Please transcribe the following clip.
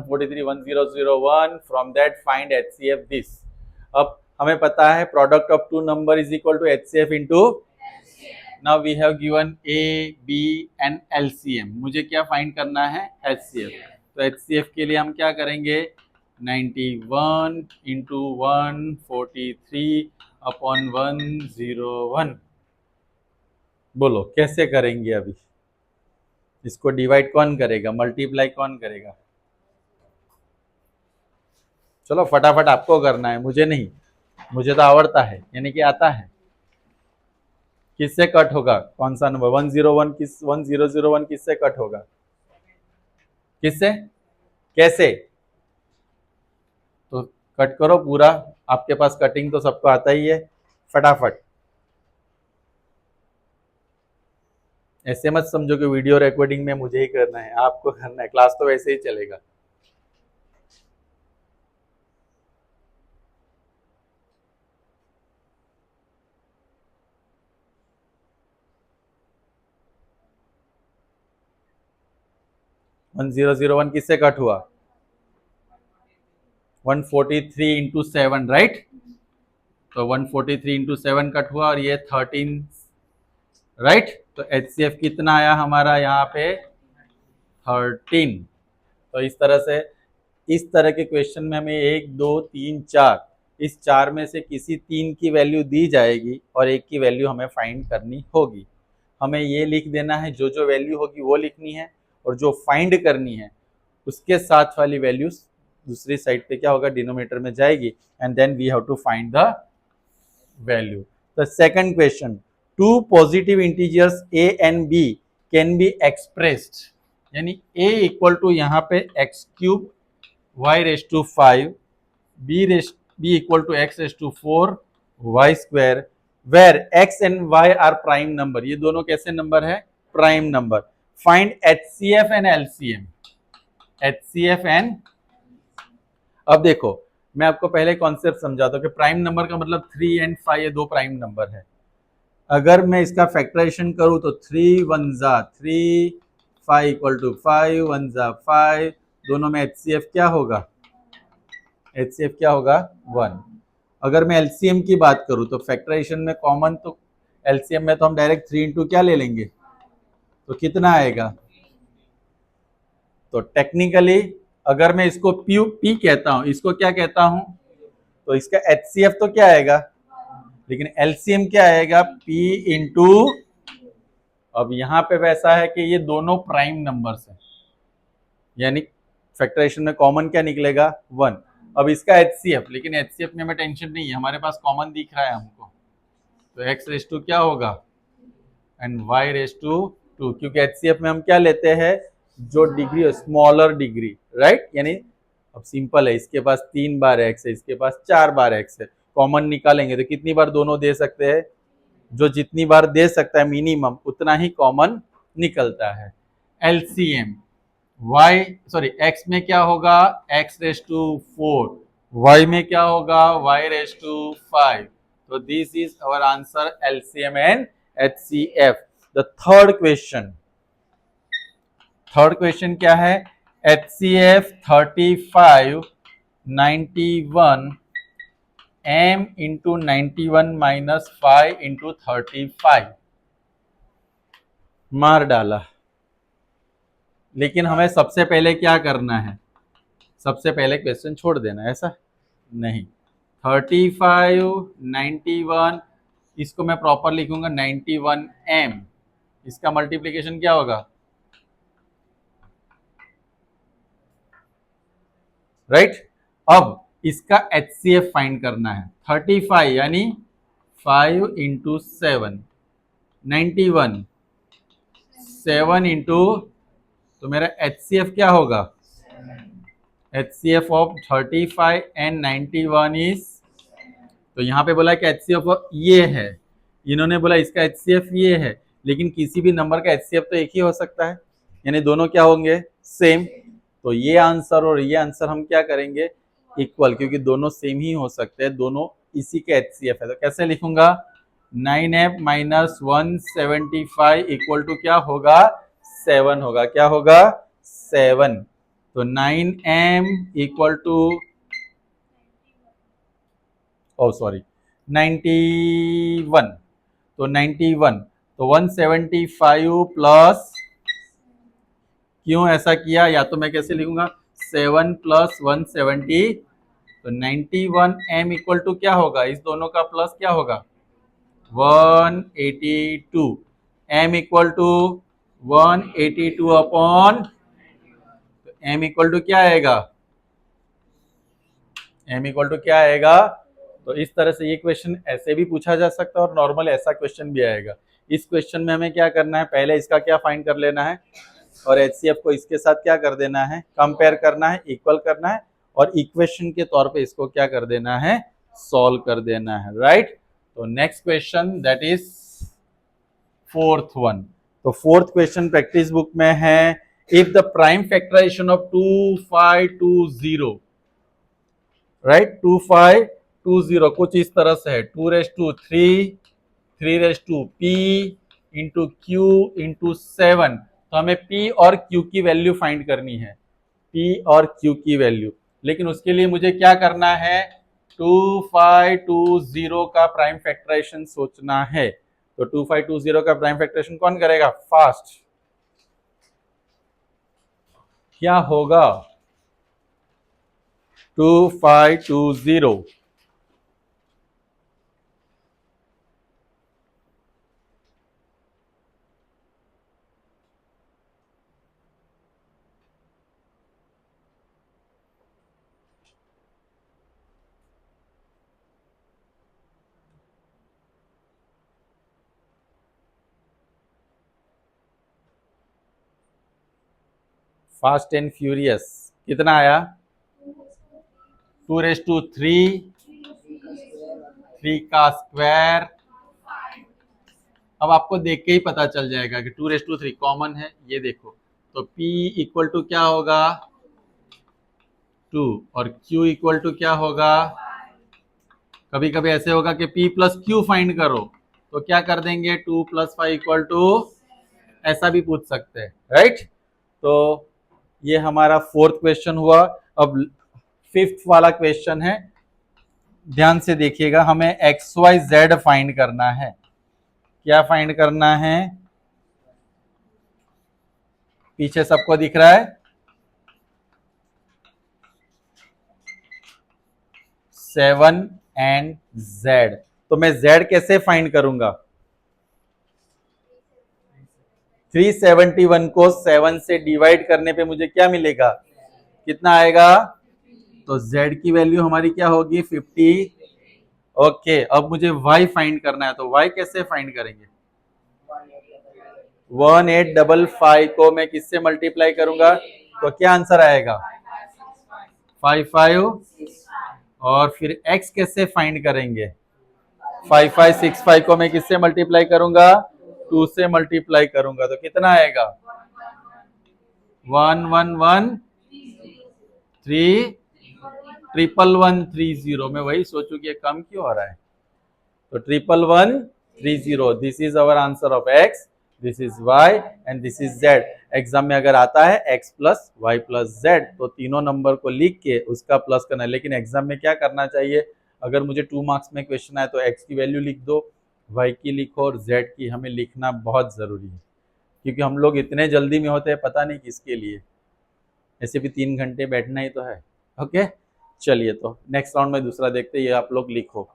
431001 from that find HCF this. अब हमें पता है product of two number is equal to HCF into, now we have given A, B and LCM। मुझे क्या find करना है? HCF। तो HCF के लिए हम क्या करेंगे? 91 इंटू 143 अपॉन 101। बोलो कैसे करेंगे? अभी इसको डिवाइड कौन करेगा, मल्टीप्लाई कौन करेगा? चलो फटाफट आपको करना है, मुझे नहीं, मुझे तो आवड़ता है, यानी कि आता है। किससे कट होगा? कौन सा नंबर? 101 किस 1001 किससे कट होगा? किससे? कैसे? तो कट करो पूरा, आपके पास कटिंग तो सबको आता ही है, फटाफट। ऐसे मत समझो कि वीडियो रिकॉर्डिंग में मुझे ही करना है, आपको करना है, क्लास तो वैसे ही चलेगा। वन 1001 किससे कट हुआ? 143 इंटू 7, राइट? तो 143 इंटू 7 कट हुआ और ये 13, राइट? तो HCF कितना आया हमारा यहाँ पे? 13। तो इस तरह से, इस तरह के क्वेश्चन में हमें 1 2 3 4, इस चार में से किसी तीन की वैल्यू दी जाएगी और एक की वैल्यू हमें फाइंड करनी होगी। हमें ये लिख देना है, जो जो वैल्यू होगी वो लिखनी है, और जो फाइंड करनी है उसके साथ वाली वैल्यूज दूसरी साइड पे क्या होगा? डिनोमिनेटर में जाएगी, and then we have to find the value. The second question, two positive integers a and b can be expressed, यानी a इक्वल टू यहाँ पे x cube y raise to 5, b equal to x raise to 4 y square, where x and y are prime number. ये दोनों कैसे number है? Prime number. Find HCF and LCM। HCF and, अब देखो मैं आपको पहले कॉन्सेप्ट समझाता हूँ कि प्राइम नंबर का मतलब 3 एंड 5, ये दो प्राइम नंबर है। अगर मैं इसका फैक्टराइजेशन करूँ तो 3 1 जा 3, 5 इक्वल टू 5, 1 जा 5, दोनों में HCF क्या होगा? HCF क्या होगा? 1। अगर मैं LCM की बात करूँ तो फैक्टराइजेशन में कॉमन, तो LCM में तो हम डायरेक्ट 3 इंटू क्या ले लेंगे, तो कितना आएगा? तो टेक्निकली अगर मैं इसको P कहता हूं, इसको क्या कहता हूं, तो इसका HCF तो क्या आएगा, लेकिन LCM क्या आएगा? P इंटू, अब यहां पे वैसा है कि ये दोनों प्राइम नंबर्स हैं, यानी फैक्टराइजेशन में कॉमन क्या निकलेगा? 1। अब इसका HCF, लेकिन HCF में हमें टेंशन नहीं है, हमारे पास कॉमन दिख रहा है हमको, तो x रेस टू क्या होगा? एंड y रेस टू 2, क्योंकि HCF में हम क्या लेते हैं? जो डिग्री है, स्मॉलर डिग्री, राइट? यानी अब सिंपल है, इसके पास 3 बार x है, इसके पास 4 बार x है, कॉमन निकालेंगे तो कितनी बार दोनों दे सकते हैं? जो जितनी बार दे सकता है मिनिमम, उतना ही कॉमन निकलता है। LCM, x में क्या होगा? x रेस टू 4, y में क्या होगा? y raise to 5। तो this is our answer, LCM and HCF। The third question, क्या है? HCF 35 91 m into 91 minus 5 into 35, मार डाला। लेकिन हमें सबसे पहले क्या करना है? सबसे पहले क्वेश्चन छोड़ देना, ऐसा नहीं। 35 91, इसको मैं प्रॉपर लिखूंगा 91m, इसका मल्टीप्लीकेशन क्या होगा? राइट? अब इसका HCF फाइंड करना है। 35 यानी 5 इंटू 7, 91 7 इंटू, तो मेरा HCF क्या होगा? HCF ऑफ 35 एंड 91 इज, तो यहाँ पे बोला कि HCF ये है, इन्होंने बोला इसका HCF ये है, लेकिन किसी भी नंबर का HCF तो एक ही हो सकता है, यानी दोनों क्या होंगे? सेम। तो ये आंसर और ये आंसर हम क्या करेंगे? इक्वल, क्योंकि दोनों सेम ही हो सकते हैं, दोनों इसी के HCF है। तो कैसे लिखूंगा? 9f माइनस 175 इक्वल टू क्या होगा? 7 होगा। क्या होगा? 7। तो 9m equal to, O sorry, 91, तो 91, तो 175 प्लस, क्यों ऐसा किया, या तो मैं कैसे लिखूंगा 7 प्लस 170, तो 91m इक्वल टू क्या होगा, इस दोनों का प्लस क्या होगा 182, m equal to 182 upon, m equal to क्या आएगा, m इक्वल टू क्या आएगा। तो इस तरह से ये क्वेश्चन ऐसे भी पूछा जा सकता है और नॉर्मल ऐसा क्वेश्चन भी आएगा। इस क्वेश्चन में हमें क्या करना है, पहले इसका क्या फाइंड कर लेना है और एचसीएफ को इसके साथ क्या कर देना है, कंपेयर करना है, इक्वल करना है और इक्वेशन के तौर पे इसको क्या कर देना है, सॉल्व कर देना है, राइट। तो next question that is fourth one. तो फोर्थ क्वेश्चन प्रैक्टिस बुक में है, if the prime factorization of 2520, right, 2520 कुछ इस तरह से है, 2⁵, 3⁵p इंटू q इंटू 7। तो हमें p और q की वैल्यू फाइंड करनी है, p और q की वैल्यू। लेकिन उसके लिए मुझे क्या करना है, 2520 का प्राइम फैक्टराइजेशन सोचना है। तो 2520 का प्राइम फैक्टराइजेशन कौन करेगा, फास्ट, क्या होगा 2520, फास्ट एंड फ्यूरियस, कितना आया 2⁵3, 3 का स्क्वायर। अब आपको देख के ही पता चल जाएगा कि 2⁵3 कॉमन है, ये देखो, तो p इक्वल टू क्या होगा 2 और q इक्वल टू क्या होगा, कभी कभी ऐसे होगा कि p प्लस क्यू फाइंड करो, तो क्या कर देंगे 2 + 5 इक्वल टू, ऐसा भी पूछ सकते हैं, राइट। तो ये हमारा फोर्थ क्वेश्चन हुआ। अब फिफ्थ वाला क्वेश्चन है, ध्यान से देखिएगा, हमें XYZ फाइंड करना है। क्या फाइंड करना है, पीछे सबको दिख रहा है 7 and Z। तो मैं Z कैसे फाइंड करूंगा, 371 को 7 से डिवाइड करने पे मुझे क्या मिलेगा, कितना आएगा, तो Z की वैल्यू हमारी क्या होगी 50। ओके, अब मुझे Y फाइंड करना है, तो Y कैसे फाइंड करेंगे, 1855 को मैं किससे मल्टीप्लाई करूंगा, तो क्या आंसर आएगा 55, और फिर x कैसे फाइंड करेंगे, 5565 को मैं किससे मल्टीप्लाई करूंगा, 2 से मल्टीप्लाई करूंगा, तो कितना आएगा 11113, 11130। मैं वही सोचू कि ये कम क्यों आ रहा है, तो 11130, this is our answer of x, this is y and this is z। Exam में अगर आता है x plus y plus z, तो तीनों नंबर को लिख के उसका प्लस करना है। लेकिन एग्जाम में क्या करना चाहिए, अगर मुझे 2 मार्क्स में क्वेश्चन आए तो x की वैल्यू लिख दो, y की लिखो और z की हमें लिखना बहुत जरूरी है, क्योंकि हम लोग इतने जल्दी में होते हैं पता नहीं किसके लिए, ऐसे भी 3 घंटे बैठना ही तो है। ओके, चलिए तो नेक्स्ट राउंड में दूसरा देखते हैं, ये आप लोग लिखो।